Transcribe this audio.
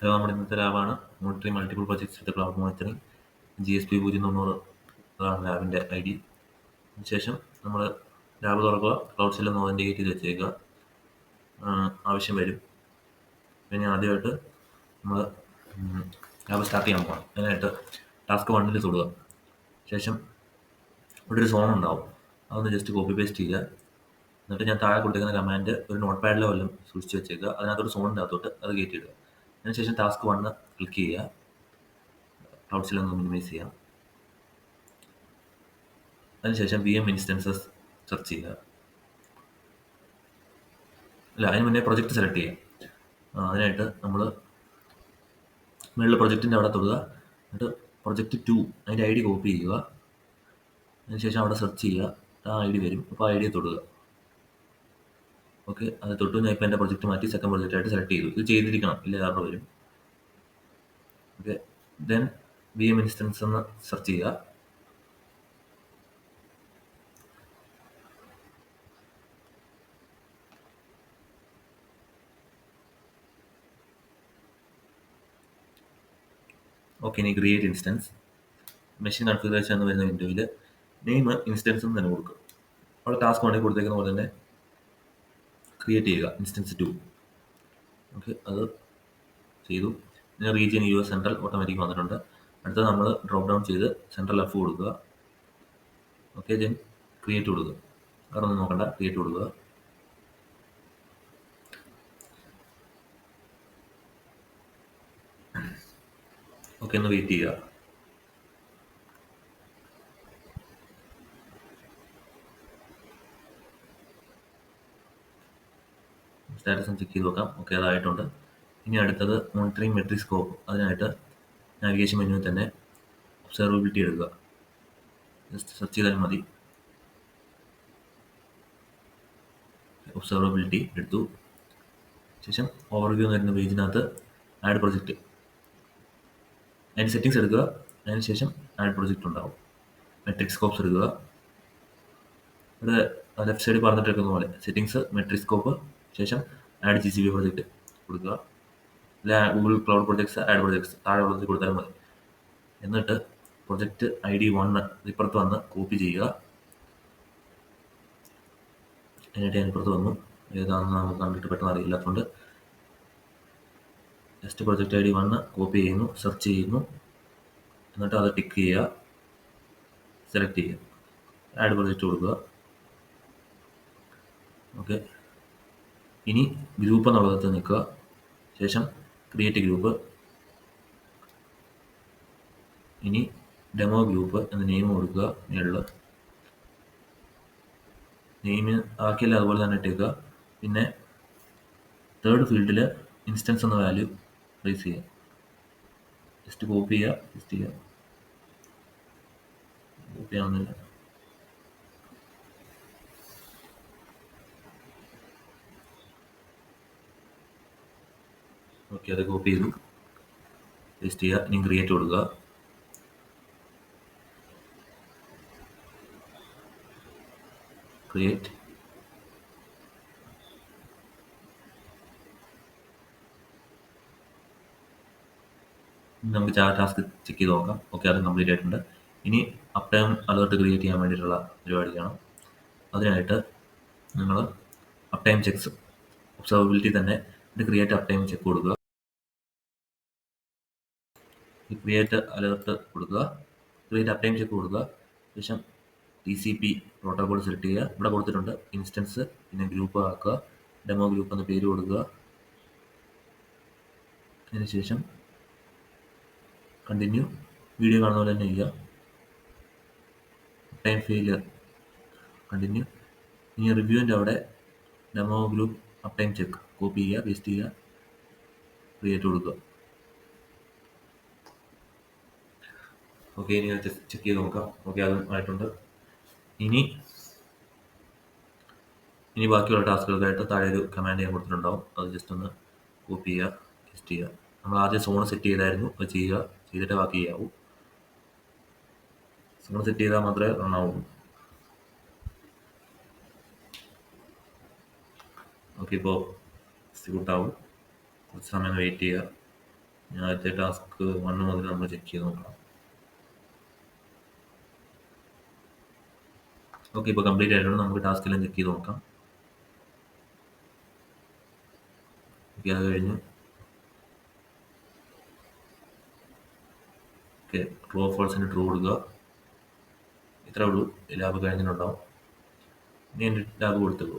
Hello, നമ്മുടെ ഇന്നത്തെ ലാബാണ് monitoring multiple projects വിത്ത് cloud monitoring. GSP 090 അതാണ് ലാബിൻ്റെ ID. അതിനുശേഷം നമ്മൾ ലാബ് തുറക്കുക, ക്ലൗഡ് സെല്ല് ഒന്ന് ഓതൻറ്റിക്കേറ്റ് ചെയ്ത് വെച്ചേക്കുക. ആവശ്യം വരും. പിന്നെ ആദ്യമായിട്ട് നമ്മൾ ലാബ് സ്റ്റാർട്ട് ചെയ്യാൻ പോകണം. അതിനായിട്ട് ടാസ്ക് 1 തൊടുക. ശേഷം ഇവിടെ ഒരു സോൺ ഉണ്ടാവും, അതൊന്ന് ജസ്റ്റ് കോപ്പി പേസ്റ്റ് ചെയ്യുക. എന്നിട്ട് ഞാൻ താഴെ കൊടുത്തിരിക്കുന്ന കമാൻഡ് ഒരു നോട്ട് പാഡിലോ വല്ലതും സൂക്ഷിച്ച് വെച്ചേക്കുക. അതിനകത്തൊരു സോണിൻ്റെ അകത്തോട്ട് അത് കയറ്റിയിടുക. അതിനുശേഷം ടാസ്ക് 1 ക്ലിക്ക് ചെയ്യുക. ക്ലൗഡ് സെല്ല് ഒന്ന് മിനിമൈസ് ചെയ്യാം. അതിനുശേഷം VM ഇൻസ്റ്റൻസസ് സെർച്ച് ചെയ്യുക. അതിന് മുന്നേ പ്രൊജക്റ്റ് സെലക്ട് ചെയ്യാം. അതിനായിട്ട് നമ്മൾ മുകളിൽ പ്രൊജക്റ്റിൻ്റെ അവിടെ തൊടുക. എന്നിട്ട് പ്രൊജക്റ്റ് 2 അതിൻ്റെ ID കോപ്പി ചെയ്യുക. അതിനുശേഷം അവിടെ സെർച്ച് ചെയ്യുക. ആ ID വരും. അപ്പോൾ ID തൊടുക. ഓക്കെ, അത് തൊട്ടു. ഞാൻ ഇപ്പോൾ എൻ്റെ പ്രൊജക്റ്റ് മാറ്റി സെക്കൻഡ് പ്രൊജക്റ്റായിട്ട് സെലക്ട് ചെയ്തു. ഇത് ചെയ്തിരിക്കണം, ഇല്ല എറർ വരും. ഓക്കെ, ദെൻ VM ഇൻസ്റ്റൻസ് എന്ന് സെർച്ച് ചെയ്യുക. ഓക്കെ, ഇനി ക്രിയേറ്റ് ഇൻസ്റ്റൻസ്. മെഷീൻ കൺഫിഗറേഷൻ എന്ന് വരുന്ന വിൻഡോയിൽ നെയിം ഇൻസ്റ്റൻസ് എന്ന് തന്നെ കൊടുക്കുക. അവിടെ ടാസ്ക് 1 കൊടുത്തേക്കുന്ന പോലെ തന്നെ ക്രിയേറ്റ് ചെയ്യുക ഇൻസ്റ്റൻസ് 2. ഓക്കെ, അത് ചെയ്തു. പിന്നെ റീജിയൻ US സെൻട്രൽ ഓട്ടോമാറ്റിക് വന്നിട്ടുണ്ട്. അടുത്തത് നമ്മൾ ഡ്രോപ്പ് ഡൗൺ ചെയ്ത് സെൻട്രൽ F കൊടുക്കുക. ഓക്കെ, ദെൻ ക്രിയേറ്റ് കൊടുക്കുക. വേറെ ഒന്നും നോക്കണ്ട, ക്രിയേറ്റ് കൊടുക്കുക. ഓക്കെ, ഒന്ന് വെയിറ്റ് ചെയ്യുക. സ്റ്റാറ്റസ് ഒന്ന് ചെക്ക് ചെയ്ത് നോക്കാം. ഓക്കെ, അതായിട്ടുണ്ട്. ഇനി അടുത്തത് മോണിറ്ററിംഗ് മെട്രിക് സ്കോപ്പ്. അതിനായിട്ട് നാവിഗേഷൻ മെനുവിൽ തന്നെ ഒബ്സർവബിലിറ്റി എടുക്കുക. ജസ്റ്റ് സെർച്ച് ചെയ്താലും മതി. ഒബ്സർവബിലിറ്റി എടുത്തു. ശേഷം ഓവർവ്യൂ എന്ന് വരുന്ന പേജിനകത്ത് ആഡ് പ്രൊജക്റ്റ്, അതിൻ്റെ സെറ്റിങ്സ് എടുക്കുക. അതിനുശേഷം ആഡ് പ്രൊജക്റ്റ് ഉണ്ടാവും. മെട്രിക് സ്കോപ്സ് എടുക്കുക. ഇവിടെ ലെഫ്റ്റ് സൈഡിൽ പറഞ്ഞിട്ടിരിക്കുന്ന പോലെ സെറ്റിങ്സ്, മെട്രിക് സ്കോപ്പ്, ശേഷം ആഡ് GCP പ്രൊജക്റ്റ് കൊടുക്കുക. അല്ല, Google cloud projects, add projects താഴെ ഉള്ളത് കൊടുത്താലും മതി. എന്നിട്ട് പ്രൊജക്റ്റ് ID 1 ഇപ്പുറത്ത് വന്ന് കോപ്പി ചെയ്യുക. എന്നിട്ട് ഞാൻ ഇപ്പുറത്ത് വന്നു. ഏതാണെന്ന് നമുക്ക് കണ്ടിട്ട് പെട്ടെന്ന് അറിയില്ലാത്തതുകൊണ്ട് ജസ്റ്റ് പ്രൊജക്റ്റ് ID 1 കോപ്പി ചെയ്യുന്നു, സെർച്ച് ചെയ്യുന്നു. എന്നിട്ട് അത് ടിക്ക് ചെയ്യുക, സെലക്ട് ചെയ്യുക, ആഡ് പ്രൊജക്റ്റ് കൊടുക്കുക. ഓക്കെ, ഇനി ഗ്രൂപ്പ് എന്നുള്ളത് നിൽക്കുക. ശേഷം ക്രിയേറ്റ് ഗ്രൂപ്പ്. ഇനി ഡെമോ ഗ്രൂപ്പ് എന്ന നെയിം കൊടുക്കുക. മേളിൽ നെയിം ആക്കിയല്ല അതുപോലെ തന്നെ ഇട്ടേക്കുക. പിന്നെ തേർഡ് ഫീൽഡിൽ ഇൻസ്റ്റൻസ് എന്ന വാല്യൂ പ്ലേസ് ചെയ്യുക. ജസ്റ്റ് കോപ്പി ചെയ്യുക, പേസ്റ്റ് ചെയ്യുക. കോപ്പി ആവുന്നില്ല. ഓക്കെ, അത് കോപ്പി ചെയ്തു, പേസ്റ്റ് ചെയ്യുക. ഇനി ക്രിയേറ്റ് കൊടുക്കുക. ക്രിയേറ്റ്. നമുക്ക് ടാസ്ക് ചെക്ക് ചെയ്ത് നോക്കാം. ഓക്കെ, അത് കംപ്ലീറ്റ് ആയിട്ടുണ്ട്. ഇനി അപ് ടൈം അലേർട്ട് ക്രിയേറ്റ് ചെയ്യാൻ വേണ്ടിയിട്ടുള്ള പരിപാടിയാണ്. അതിനായിട്ട് നിങ്ങൾ അപ് ടൈം ചെക്സ് ഒബ്സർവബിലിറ്റി തന്നെ ക്രിയേറ്റ് അപ് ടൈം ചെക്ക് കൊടുക്കുക. ക്രിയേറ്റ് അലേർട്ട് കൊടുക്കുക, ക്രിയേറ്റ് അപ് ടൈം ചെക്ക് കൊടുക്കുക. ശേഷം TCP പ്രോട്ടോകോൾ സെലക്ട് ചെയ്യുക. ഇവിടെ കൊടുത്തിട്ടുണ്ട് ഇൻസ്റ്റൻസ്, പിന്നെ ഗ്രൂപ്പ് ആക്കുക. ഡെമോ ഗ്രൂപ്പ് എന്ന പേര് കൊടുക്കുക. അതിനുശേഷം കണ്ടിന്യൂ. വീഡിയോ കാണുന്ന പോലെ തന്നെ ചെയ്യുക. Time failure continue. ഇനി റിവ്യൂവിൻ്റെ അവിടെ demo group up time check copy ചെയ്യുക, പേസ്റ്റ് ചെയ്യുക, ക്രിയേറ്റ് കൊടുക്കുക. ഓക്കെ, ഇനി ചെക്ക് ചെയ്ത് നോക്കാം. ഓക്കെ, അതും ആയിട്ടുണ്ട്. ഇനി ബാക്കിയുള്ള ടാസ്കുകൾക്കായിട്ട് താഴെ ഒരു കമാൻഡ് ഞാൻ കൊടുത്തിട്ടുണ്ടാവും. അത് ജസ്റ്റ് ഒന്ന് കോപ്പി ചെയ്യുക, പേസ്റ്റ് ചെയ്യുക. നമ്മൾ ആദ്യം സോൺ സെറ്റ് ചെയ്തായിരുന്നു, അത് ചെയ്യുക. ചെയ്തിട്ട് ബാക്കി ചെയ്യാവൂ. സോൺ സെറ്റ് ചെയ്താൽ മാത്രമേ റൺ ആവുള്ളൂ. ഓക്കെ, ഇപ്പോൾ എക്സിക്യൂട്ട് ആവും. കുറച്ച് സമയം വെയിറ്റ് ചെയ്യുക. ആദ്യത്തെ ടാസ്ക് 1 മുതൽ നമ്മൾ ചെക്ക് ചെയ്ത് നോക്കാം. ഓക്കെ, ഇപ്പോൾ കംപ്ലീറ്റ് ആയിട്ടുണ്ട്. നമുക്ക് ടാസ്ക് എല്ലാം ചെക്ക് ചെയ്ത് നോക്കാം. ഓക്കെ, അത് കഴിഞ്ഞു. ഓക്കെ, ട്രൂ ഓഫ് ഫോൾസിന് ട്രൂ കൊടുക്കുക. ഇത്രേ ഉള്ളൂ. ലാബ് കഴിഞ്ഞിട്ടുണ്ടാവും. ഇനി എൻ്റെ ലാബ് കൊടുത്തേക്കൂ.